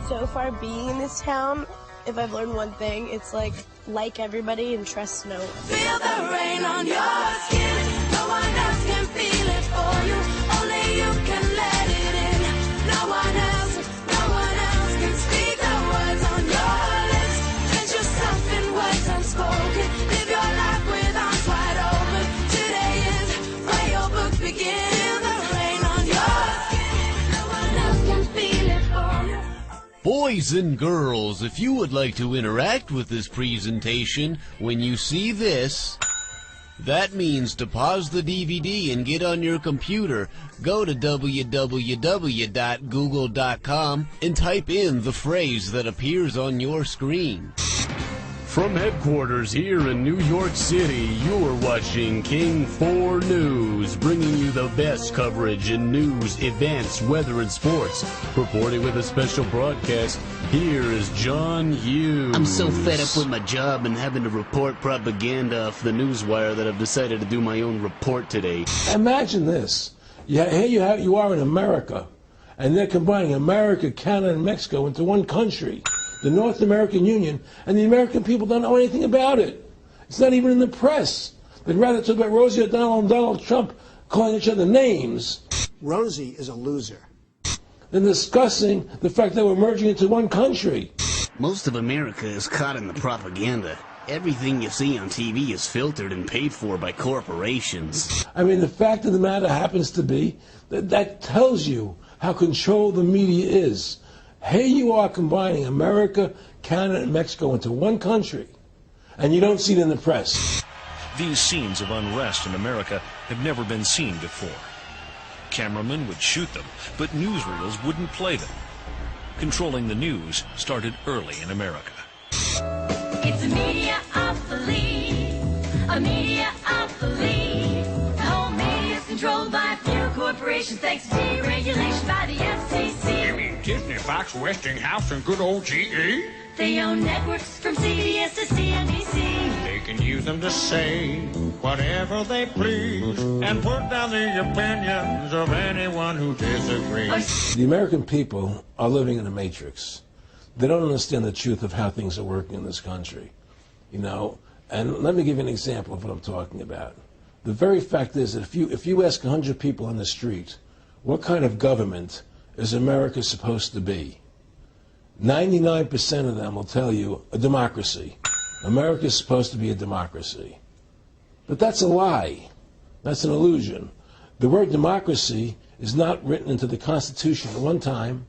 So far being in this town, if I've learned one thing, it's like everybody and trust no one. Feel the rain on your skin. No one else can feel it for you. Only you can let it in. No one else can speak the words on your lips. Drench yourself in words unspoken. Live your life with arms wide open. Today is where your books begin. Feel the rain on your skin. No one else can feel it for you. Boys and girls, if you would like to interact with this presentation, when you see this, that means to pause the DVD and get on your computer, go to www.google.com and type in the phrase that appears on your screen. From headquarters here in New York City, you're watching King 4 News, bringing you the best coverage in news, events, weather, and sports. Reporting with a special broadcast, here is John Hughes. I'm so fed up with my job and having to report propaganda off the newswire that I've decided to do my own report today. Imagine this. Here you are in America, and they're combining America, Canada, and Mexico into one country, the North American Union, and the American people don't know anything about it. It's not even in the press. They'd rather talk about Rosie O'Donnell and Donald Trump calling each other names. Rosie is a loser. Than discussing the fact that we're merging into one country. Most of America is caught in the propaganda. Everything you see on TV is filtered and paid for by corporations. I mean, the fact of the matter happens to be that tells you how controlled the media is. Here you are combining America, Canada, and Mexico into one country, and you don't see it in the press. These scenes of unrest in America have never been seen before. Cameramen would shoot them, but newsreels wouldn't play them. Controlling the news started early in America. It's a media-opoly, a media-opoly. The whole media is controlled by a few corporations thanks to deregulation by the FCC. You mean Disney, Fox, Westinghouse, and good old GE? They own networks from CBS to CNBC. They can use them to say whatever they please and put down the opinions of anyone who disagrees. The American people are living in a matrix. They don't understand the truth of how things are working in this country, you know. And let me give you an example of what I'm talking about. The very fact is that if you ask 100 people on the street, what kind of government is America supposed to be? 99% of them will tell you a democracy. America is supposed to be a democracy. But that's a lie. That's an illusion. The word democracy is not written into the Constitution at one time.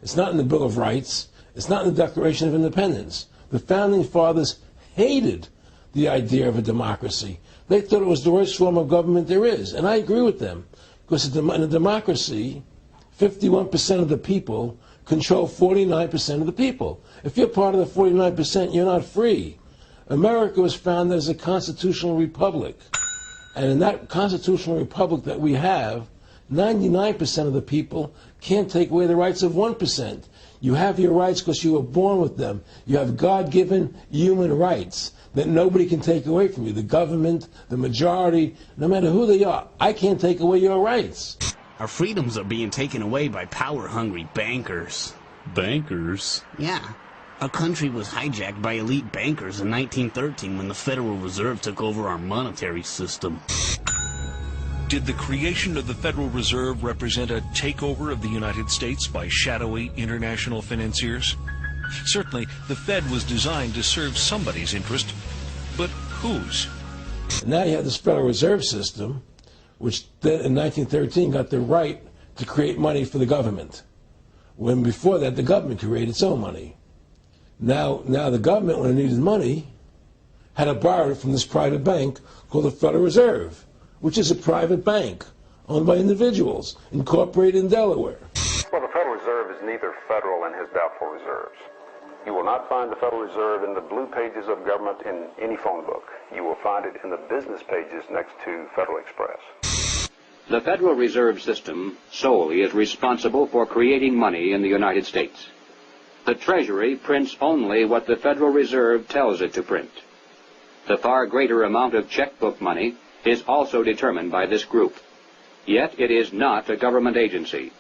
It's not in the Bill of Rights. It's not in the Declaration of Independence. The Founding Fathers hated the idea of a democracy. They thought it was the worst form of government there is. And I agree with them. Because in a democracy, 51% of the people control 49% of the people. If you're part of the 49%, you're not free. America was founded as a constitutional republic. And in that constitutional republic that we have, 99% of the people can't take away the rights of 1%. You have your rights because you were born with them. You have God-given human rights that nobody can take away from you. The government, the majority, no matter who they are, I can't take away your rights. Our freedoms are being taken away by power-hungry bankers. Bankers? Yeah. Our country was hijacked by elite bankers in 1913 when the Federal Reserve took over our monetary system. Did the creation of the Federal Reserve represent a takeover of the United States by shadowy international financiers? Certainly, the Fed was designed to serve somebody's interest, but whose? Now you have this Federal Reserve System, which then in 1913 got the right to create money for the government, when before that the government created its own money. Now the government, when it needed money, had to borrow it from this private bank called the Federal Reserve, which is a private bank owned by individuals, incorporated in Delaware. Well, the Federal Reserve is neither federal and has doubtful reserves. You will not find the Federal Reserve in the blue pages of government in any phone book. You will find it in the business pages next to Federal Express. The Federal Reserve System solely is responsible for creating money in the United States. The Treasury prints only what the Federal Reserve tells it to print. The far greater amount of checkbook money is also determined by this group. Yet it is not a government agency.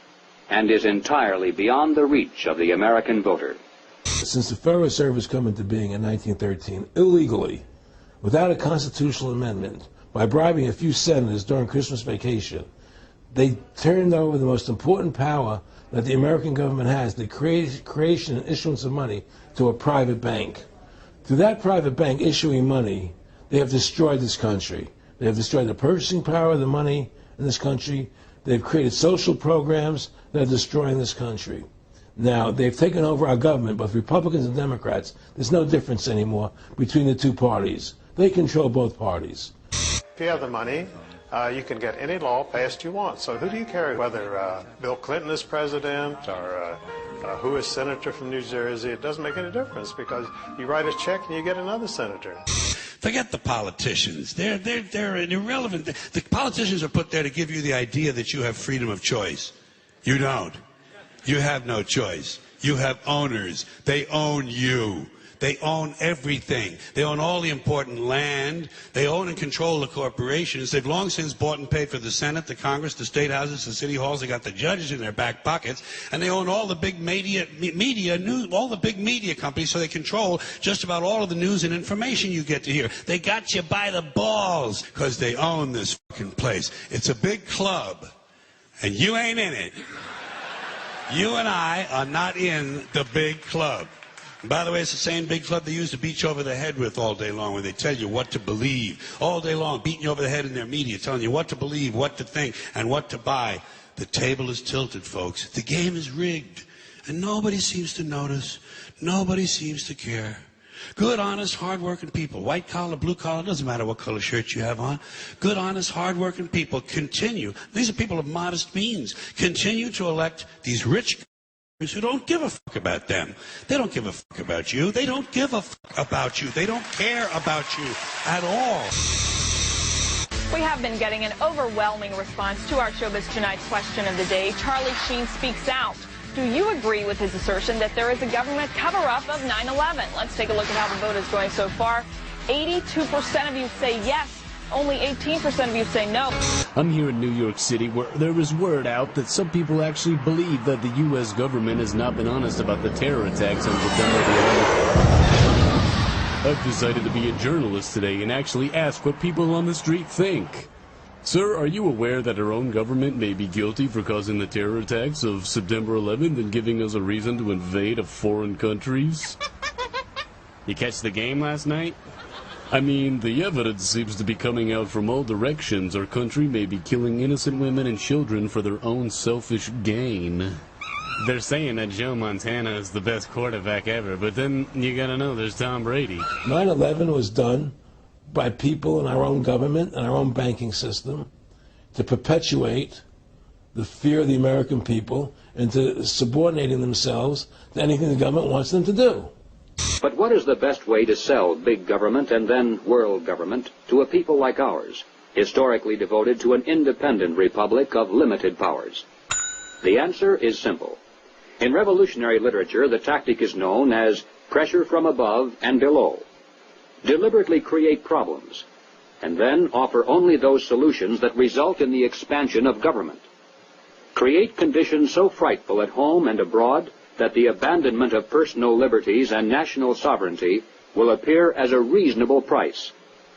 and is entirely beyond the reach of the American voter. Since the Federal Reserve has come into being in 1913, illegally, without a constitutional amendment, by bribing a few senators during Christmas vacation, they turned over the most important power that the American government has, the creation and issuance of money, to a private bank. Through that private bank issuing money, they have destroyed this country. They have destroyed the purchasing power of the money in this country. They've created social programs that are destroying this country. Now, they've taken over our government, both Republicans and Democrats. There's no difference anymore between the two parties. They control both parties. If you have the money, you can get any law passed you want. So who do you care whether Bill Clinton is president or who is senator from New Jersey? It doesn't make any difference because you write a check and you get another senator. Forget the politicians. They're irrelevant. The politicians are put there to give you the idea that you have freedom of choice. You don't. You have no choice. You have owners. They own you. They own everything. They own all the important land. They own and control the corporations. They've long since bought and paid for the Senate, the Congress, the state houses, the city halls. They got the judges in their back pockets, and they own all the big all the big media companies. So they control just about all of the news and information you get to hear. They got you by the balls because they own this fucking place. It's a big club, and you ain't in it. You and I are not in the big club. And by the way, it's the same big club they used to beat you over the head with all day long, where they tell you what to believe. All day long, beating you over the head in their media, telling you what to believe, what to think, and what to buy. The table is tilted, folks. The game is rigged. And nobody seems to notice. Nobody seems to care. Good, honest, hard-working people, white collar, blue collar, doesn't matter what color shirt you have on. Good, honest, hard-working people continue. These are people of modest means. Continue to elect these rich who don't give a fuck about them. They don't give a fuck about you. They don't give a fuck about you. They don't care about you at all. We have been getting an overwhelming response to our Showbiz Tonight question of the day. Charlie Sheen speaks out. Do you agree with his assertion that there is a government cover-up of 9/11? Let's take a look at how the vote is going so far. 82% of you say yes. Only 18% of you say no. I'm here in New York City, where there is word out that some people actually believe that the U.S. government has not been honest about the terror attacks on September the 11th. I've decided to be a journalist today and actually ask what people on the street think. Sir, are you aware that our own government may be guilty for causing the terror attacks of September 11th and giving us a reason to invade foreign countries? You catch the game last night? I mean, the evidence seems to be coming out from all directions. Our country may be killing innocent women and children for their own selfish gain. They're saying that Joe Montana is the best quarterback ever, but then you gotta know there's Tom Brady. 9/11 was done by people in our own government and our own banking system to perpetuate the fear of the American people and to subordinating themselves to anything the government wants them to do. But what is the best way to sell big government and then world government to a people like ours, historically devoted to an independent republic of limited powers? The answer is simple. In revolutionary literature, the tactic is known as pressure from above and below. Deliberately create problems, and then offer only those solutions that result in the expansion of government. Create conditions so frightful at home and abroad that the abandonment of personal liberties and national sovereignty will appear as a reasonable price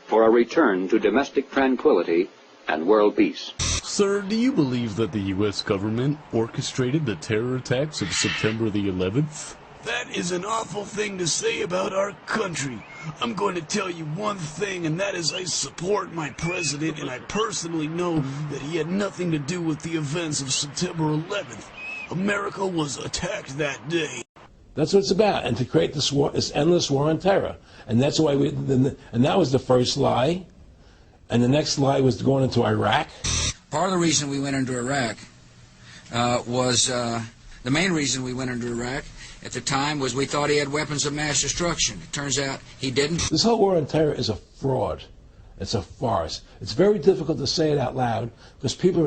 for a return to domestic tranquility and world peace. Sir, do you believe that the U.S. government orchestrated the terror attacks of September the 11th? That is an awful thing to say about our country. I'm going to tell you one thing, and that is I support my president, and I personally know that he had nothing to do with the events of September 11th. America was attacked that day. That's what it's about, and to create this war, this endless war on terror. And that's why and that was the first lie. And the next lie was going into Iraq. Part of the reason we went into Iraq was the main reason we went into Iraq at the time was we thought he had weapons of mass destruction. It turns out he didn't. This whole war on terror is a fraud. It's a farce. It's very difficult to say it out loud because people are